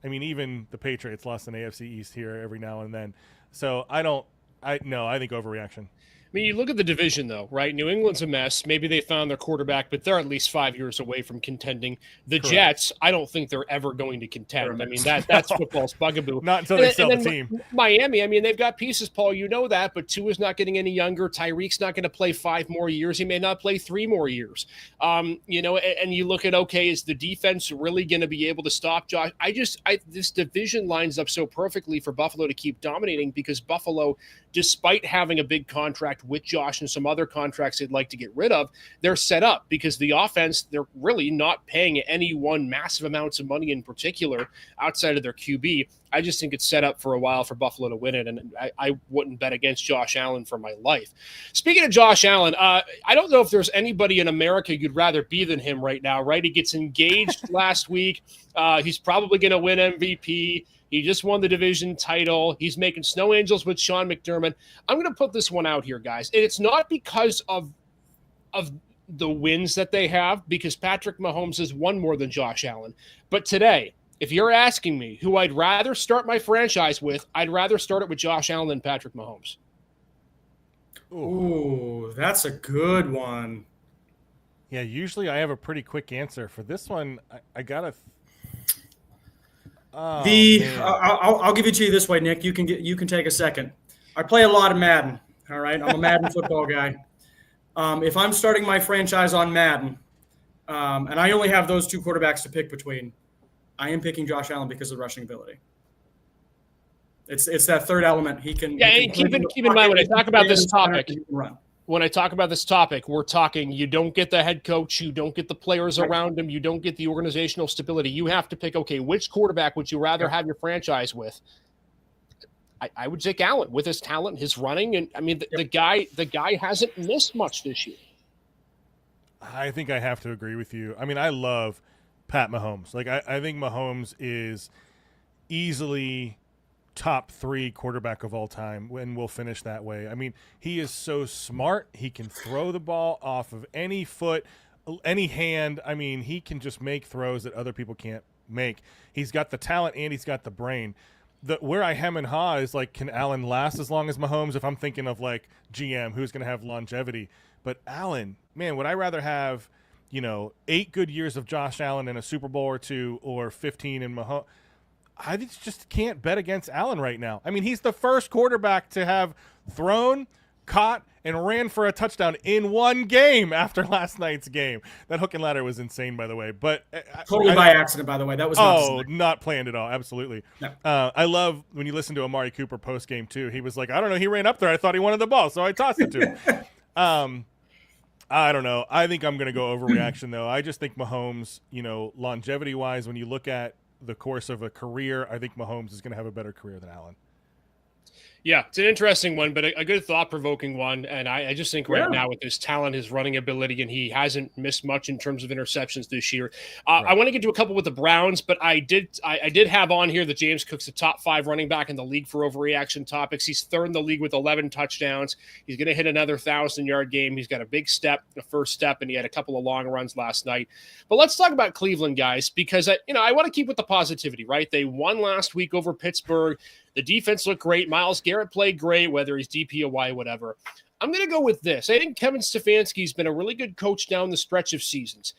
Speaker 1: mean, even the Patriots lost an AFC East here every now and then. So I think overreaction.
Speaker 4: I mean, you look at the division, though, right? New England's a mess. Maybe they found their quarterback, but they're at least 5 years away from contending. The
Speaker 1: Correct.
Speaker 4: Jets, I don't think they're ever going to contend. I mean, that's football's bugaboo.
Speaker 1: Not until they sell the team.
Speaker 4: Miami, I mean, they've got pieces, Paul. You know that, but Tua's not getting any younger. Tyreek's not going to play 5 more years. He may not play 3 more years. And you look at, okay, is the defense really going to be able to stop Josh? This division lines up so perfectly for Buffalo to keep dominating because Buffalo, despite having a big contract with Josh and some other contracts they'd like to get rid of, they're set up because the offense, they're really not paying anyone massive amounts of money in particular outside of their QB. I just think it's set up for a while for Buffalo to win it, and I wouldn't bet against Josh Allen for my life. Speaking of Josh Allen, I don't know if there's anybody in America you'd rather be than him right now, right? He gets engaged last week. He's probably going to win MVP. He just won the division title. He's making snow angels with Sean McDermott. I'm going to put this one out here, guys. And it's not because of the wins that they have, because Patrick Mahomes has won more than Josh Allen. But today, if you're asking me who I'd rather start my franchise with, I'd rather start it with Josh Allen than Patrick Mahomes.
Speaker 2: Ooh, that's a good one.
Speaker 1: Yeah, usually I have a pretty quick answer. For this one, I got to
Speaker 2: I'll give it to you this way, Nick. You can take a second. I play a lot of Madden. All right, I'm a Madden football guy. If I'm starting my franchise on Madden, and I only have those two quarterbacks to pick between, I am picking Josh Allen because of rushing ability. It's that third element. He can.
Speaker 4: Yeah,
Speaker 2: he can
Speaker 4: and keep in mind when I talk about this topic,
Speaker 2: run.
Speaker 4: when I talk about this topic, we're talking you don't get the head coach, you don't get the players around him, you don't get the organizational stability. You have to pick, okay, which quarterback would you rather have your franchise with? I would take Allen with his talent, his running, and I mean the guy hasn't missed much this year.
Speaker 1: I think I have to agree with you. I mean, I love Pat Mahomes. Like I think Mahomes is easily top 3 quarterback of all time, and we'll finish that way. I mean, he is so smart. He can throw the ball off of any foot, any hand. I mean, he can just make throws that other people can't make. He's got the talent and he's got the brain. Where I hem and haw is like, can Allen last as long as Mahomes? If I'm thinking of like GM, who's going to have longevity. But Allen, man, would I rather have, 8 good years of Josh Allen in a Super Bowl or 2, or 15 in Mahomes? I just can't bet against Allen right now. I mean, he's the first quarterback to have thrown, caught, and ran for a touchdown in one game after last night's game. That hook and ladder was insane, by the way. But
Speaker 2: totally by accident, by the way. That was
Speaker 1: not planned at all. Absolutely.
Speaker 2: No.
Speaker 1: I love when you listen to Amari Cooper post game too. He was like, I don't know, he ran up there. I thought he wanted the ball, so I tossed it to him. I don't know. I think I'm going to go overreaction though. I just think Mahomes, longevity wise, when you look at the course of a career, I think Mahomes is going to have a better career than Allen.
Speaker 4: Yeah, it's an interesting one, but a good thought-provoking one. And I just think right now with his talent, his running ability, and he hasn't missed much in terms of interceptions this year. Right. I want to get to a couple with the Browns, but I did have on here that James Cook's the top 5 running back in the league for overreaction topics. He's third in the league with 11 touchdowns. He's going to hit another 1,000-yard game. He's got a big step, a first step, and he had a couple of long runs last night. But let's talk about Cleveland, guys, because I want to keep with the positivity, right? They won last week over Pittsburgh. The defense looked great. Myles Garrett played great, whether he's DPOY, whatever. I'm going to go with this. I think Kevin Stefanski's been a really good coach down the stretch of seasons.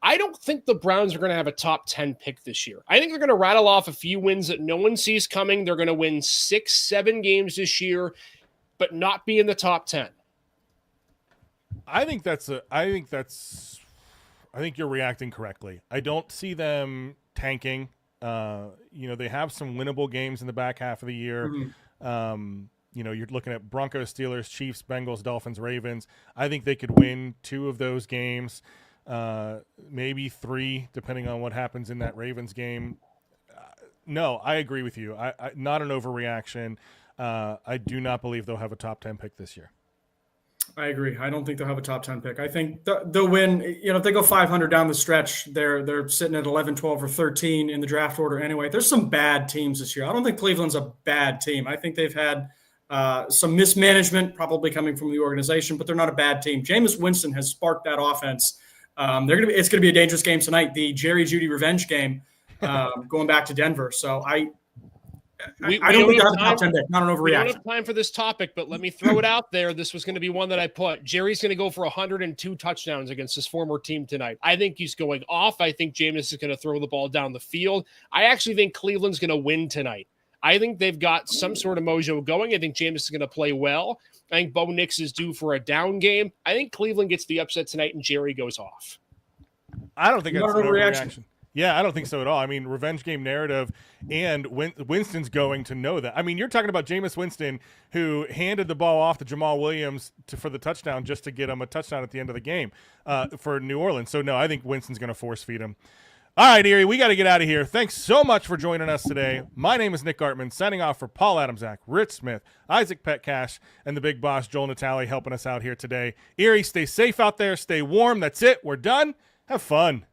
Speaker 4: I don't think the Browns are going to have a top 10 pick this year. I think they're going to rattle off a few wins that no one sees coming. They're going to win 6-7 games this year, but not be in the top 10.
Speaker 1: I think you're reacting correctly. I don't see them tanking. They have some winnable games in the back half of the year. Mm-hmm. You're looking at Broncos, Steelers, Chiefs, Bengals, Dolphins, Ravens. I think they could win 2 of those games, maybe 3, depending on what happens in that Ravens game. No, I agree with you. I not an overreaction. I do not believe they'll have a top 10 pick this year.
Speaker 2: I agree. I don't think they'll have a top 10 pick. I think they'll win. If they go 500 down the stretch, they're sitting at 11, 12, or 13 in the draft order anyway. There's some bad teams this year. I don't think Cleveland's a bad team. I think they've had some mismanagement probably coming from the organization, but they're not a bad team. Jameis Winston has sparked that offense. It's going to be a dangerous game tonight, the Jerry Jeudy revenge game, going back to Denver. So I don't think that's a top 10 pick, not an overreaction.
Speaker 4: We don't have time for this topic, but let me throw it out there. This was going to be one that I put. Jerry's going to go for 102 touchdowns against his former team tonight. I think he's going off. I think Jameis is going to throw the ball down the field. I actually think Cleveland's going to win tonight. I think they've got some sort of mojo going. I think Jameis is going to play well. I think Bo Nix is due for a down game. I think Cleveland gets the upset tonight and Jerry goes off.
Speaker 1: I don't think that's an overreaction. Yeah, I don't think so at all. I mean, revenge game narrative, and Winston's going to know that. I mean, you're talking about Jameis Winston, who handed the ball off to Jamal Williams for the touchdown just to get him a touchdown at the end of the game for New Orleans. So, no, I think Winston's going to force feed him. All right, Erie, we got to get out of here. Thanks so much for joining us today. My name is Nick Gartman, signing off for Paul Adamzak, Rich Smith, Isaac Petcash, and the big boss, Joel Natale, helping us out here today. Erie, stay safe out there. Stay warm. That's it. We're done. Have fun.